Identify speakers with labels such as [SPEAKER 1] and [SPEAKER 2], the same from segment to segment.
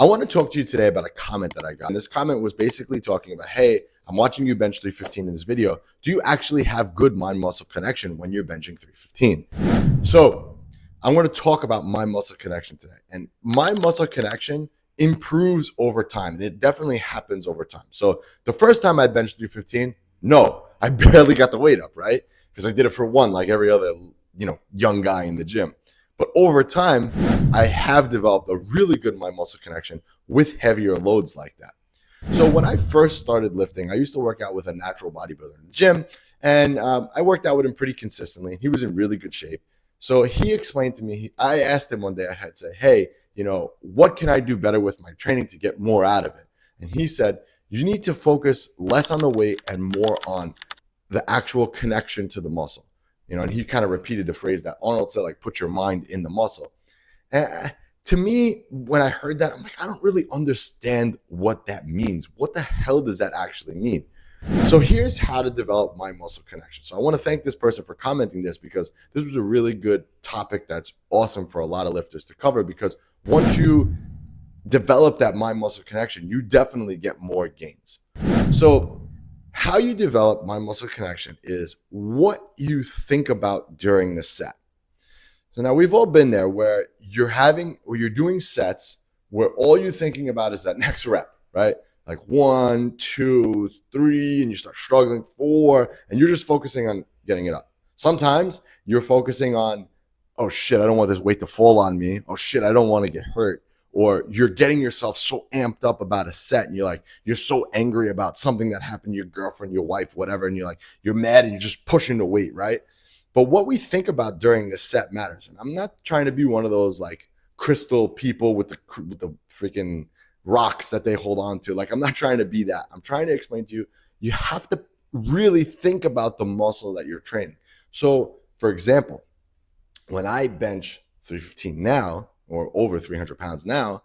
[SPEAKER 1] I want to talk to you today about a comment that I got. And this comment was basically talking about, hey, I'm watching you bench 315 in this video. Do you actually have good mind-muscle connection when you're benching 315? So I'm going to talk about mind-muscle connection today. And mind-muscle connection improves over time. And it definitely happens over time. So the first time I benched 315, no, I barely got the weight up, right? Because I did it for one, like every other, young guy in the gym. But over time, I have developed a really good mind-muscle connection with heavier loads like that. So when I first started lifting, I used to work out with a natural bodybuilder in the gym, and I worked out with him pretty consistently. He was in really good shape. So he explained to me, I asked him one day, I had said, hey, what can I do better with my training to get more out of it? And he said, you need to focus less on the weight and more on the actual connection to the muscle. And he kind of repeated the phrase that Arnold said, like, put your mind in the muscle. And to me, when I heard that, I'm like, I don't really understand what that means. What the hell does that actually mean? So here's how to develop mind-muscle connection. So I want to thank this person for commenting this, because this was a really good topic that's awesome for a lot of lifters to cover, because once you develop that mind-muscle connection, you definitely get more gains. So how you develop mind-muscle connection is what you think about during the set. So now we've all been there where you're doing sets where all you're thinking about is that next rep, right? Like 1, 2, 3, and you start struggling, 4, and you're just focusing on getting it up. Sometimes you're focusing on, oh shit, I don't want this weight to fall on me. Oh shit, I don't want to get hurt. Or you're getting yourself so amped up about a set, and you're so angry about something that happened to your girlfriend, your wife, whatever, and you're mad and you're just pushing the weight, right? But what we think about during the set matters. And I'm not trying to be one of those like crystal people with the freaking rocks that they hold on to. Like, I'm not trying to be that. I'm trying to explain to you, you have to really think about the muscle that you're training. So for example, when I bench 315 now, or over 300 pounds now,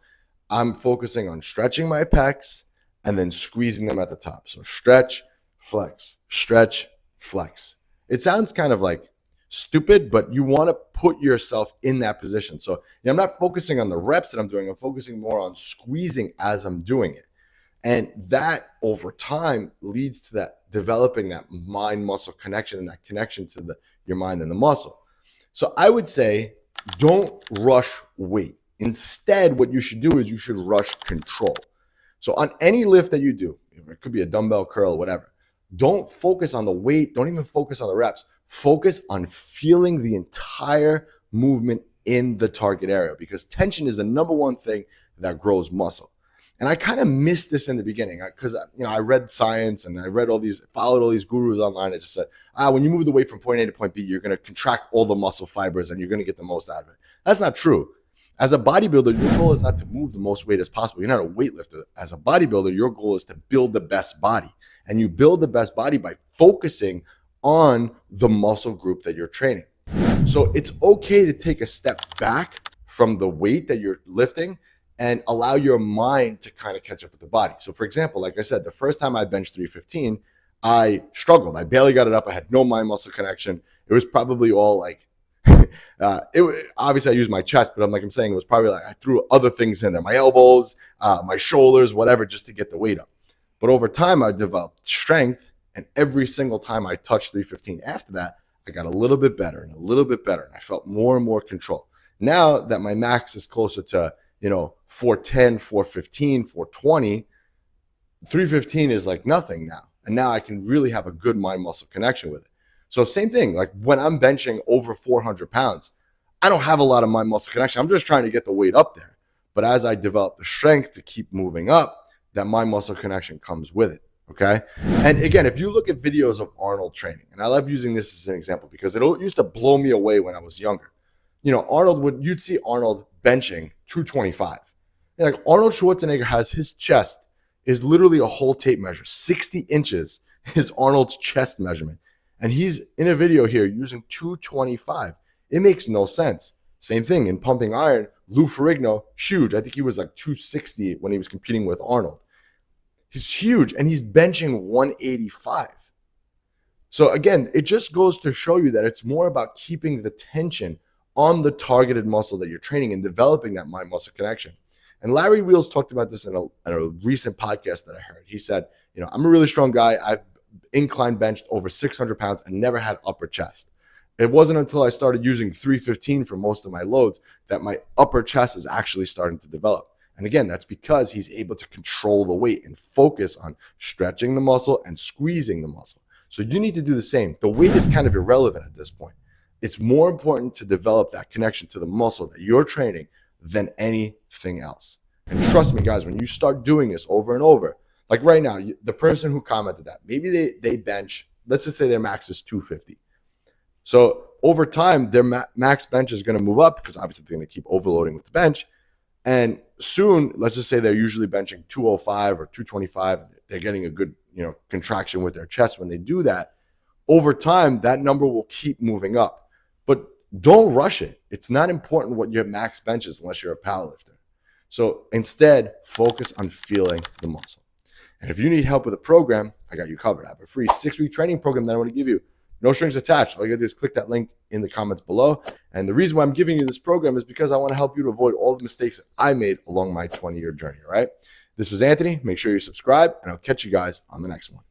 [SPEAKER 1] I'm focusing on stretching my pecs and then squeezing them at the top. So stretch, flex, stretch, flex. It sounds kind of like stupid, but you want to put yourself in that position. So I'm not focusing on the reps that I'm doing. I'm focusing more on squeezing as I'm doing it. And that over time leads to that developing that mind-muscle connection and that connection to your mind and the muscle. So I would say, don't rush weight. Instead, what you should do is you should rush control. So on any lift that you do, it could be a dumbbell curl, whatever, don't focus on the weight. Don't even focus on the reps. Focus on feeling the entire movement in the target area, because tension is the number one thing that grows muscle. And I kind of missed this in the beginning because I read science and I followed all these gurus online. I just said, when you move the weight from point A to point B, you're going to contract all the muscle fibers and you're going to get the most out of it. That's not true. As a bodybuilder, your goal is not to move the most weight as possible. You're not a weightlifter. As a bodybuilder, your goal is to build the best body. And you build the best body by focusing on the muscle group that you're training. So it's okay to take a step back from the weight that you're lifting and allow your mind to kind of catch up with the body. So for example, like I said, the first time I benched 315, I struggled. I barely got it up. I had no mind-muscle connection. It was probably all like, obviously I used my chest, but I'm saying it was probably like I threw other things in there, my elbows, my shoulders, whatever, just to get the weight up. But over time, I developed strength, and every single time I touched 315 after that, I got a little bit better and a little bit better, and I felt more and more control. Now that my max is closer to 410, 415, 420, 315 is like nothing now. And now I can really have a good mind-muscle connection with it. So same thing, like when I'm benching over 400 pounds, I don't have a lot of mind-muscle connection. I'm just trying to get the weight up there. But as I develop the strength to keep moving up, that mind-muscle connection comes with it, okay? And again, if you look at videos of Arnold training, and I love using this as an example because it used to blow me away when I was younger. You'd see Arnold benching 225. Like Arnold Schwarzenegger has his chest is literally a whole tape measure. 60 inches is Arnold's chest measurement. And he's in a video here using 225. It makes no sense. Same thing in pumping iron. Lou Ferrigno, huge. I think he was like 260 when he was competing with Arnold. He's huge, and he's benching 185. So again, it just goes to show you that it's more about keeping the tension on the targeted muscle that you're training and developing that mind-muscle connection. And Larry Wheels talked about this in a recent podcast that I heard. He said, I'm a really strong guy. I've incline benched over 600 pounds and never had upper chest. It wasn't until I started using 315 for most of my loads that my upper chest is actually starting to develop. And again, that's because he's able to control the weight and focus on stretching the muscle and squeezing the muscle. So you need to do the same. The weight is kind of irrelevant at this point. It's more important to develop that connection to the muscle that you're training than anything else. And trust me, guys, when you start doing this over and over, like right now, the person who commented that, maybe they bench, let's just say their max is 250. So over time, their max bench is going to move up because obviously they're going to keep overloading with the bench. And soon, let's just say they're usually benching 205 or 225. They're getting a good, contraction with their chest when they do that. Over time, that number will keep moving up. But don't rush it. It's not important what your max bench is unless you're a powerlifter. So instead, focus on feeling the muscle. And if you need help with a program, I got you covered. I have a free 6-week training program that I want to give you. No strings attached. All you got to do is click that link in the comments below. And the reason why I'm giving you this program is because I want to help you to avoid all the mistakes that I made along my 20-year journey, all right? This was Anthony. Make sure you subscribe, and I'll catch you guys on the next one.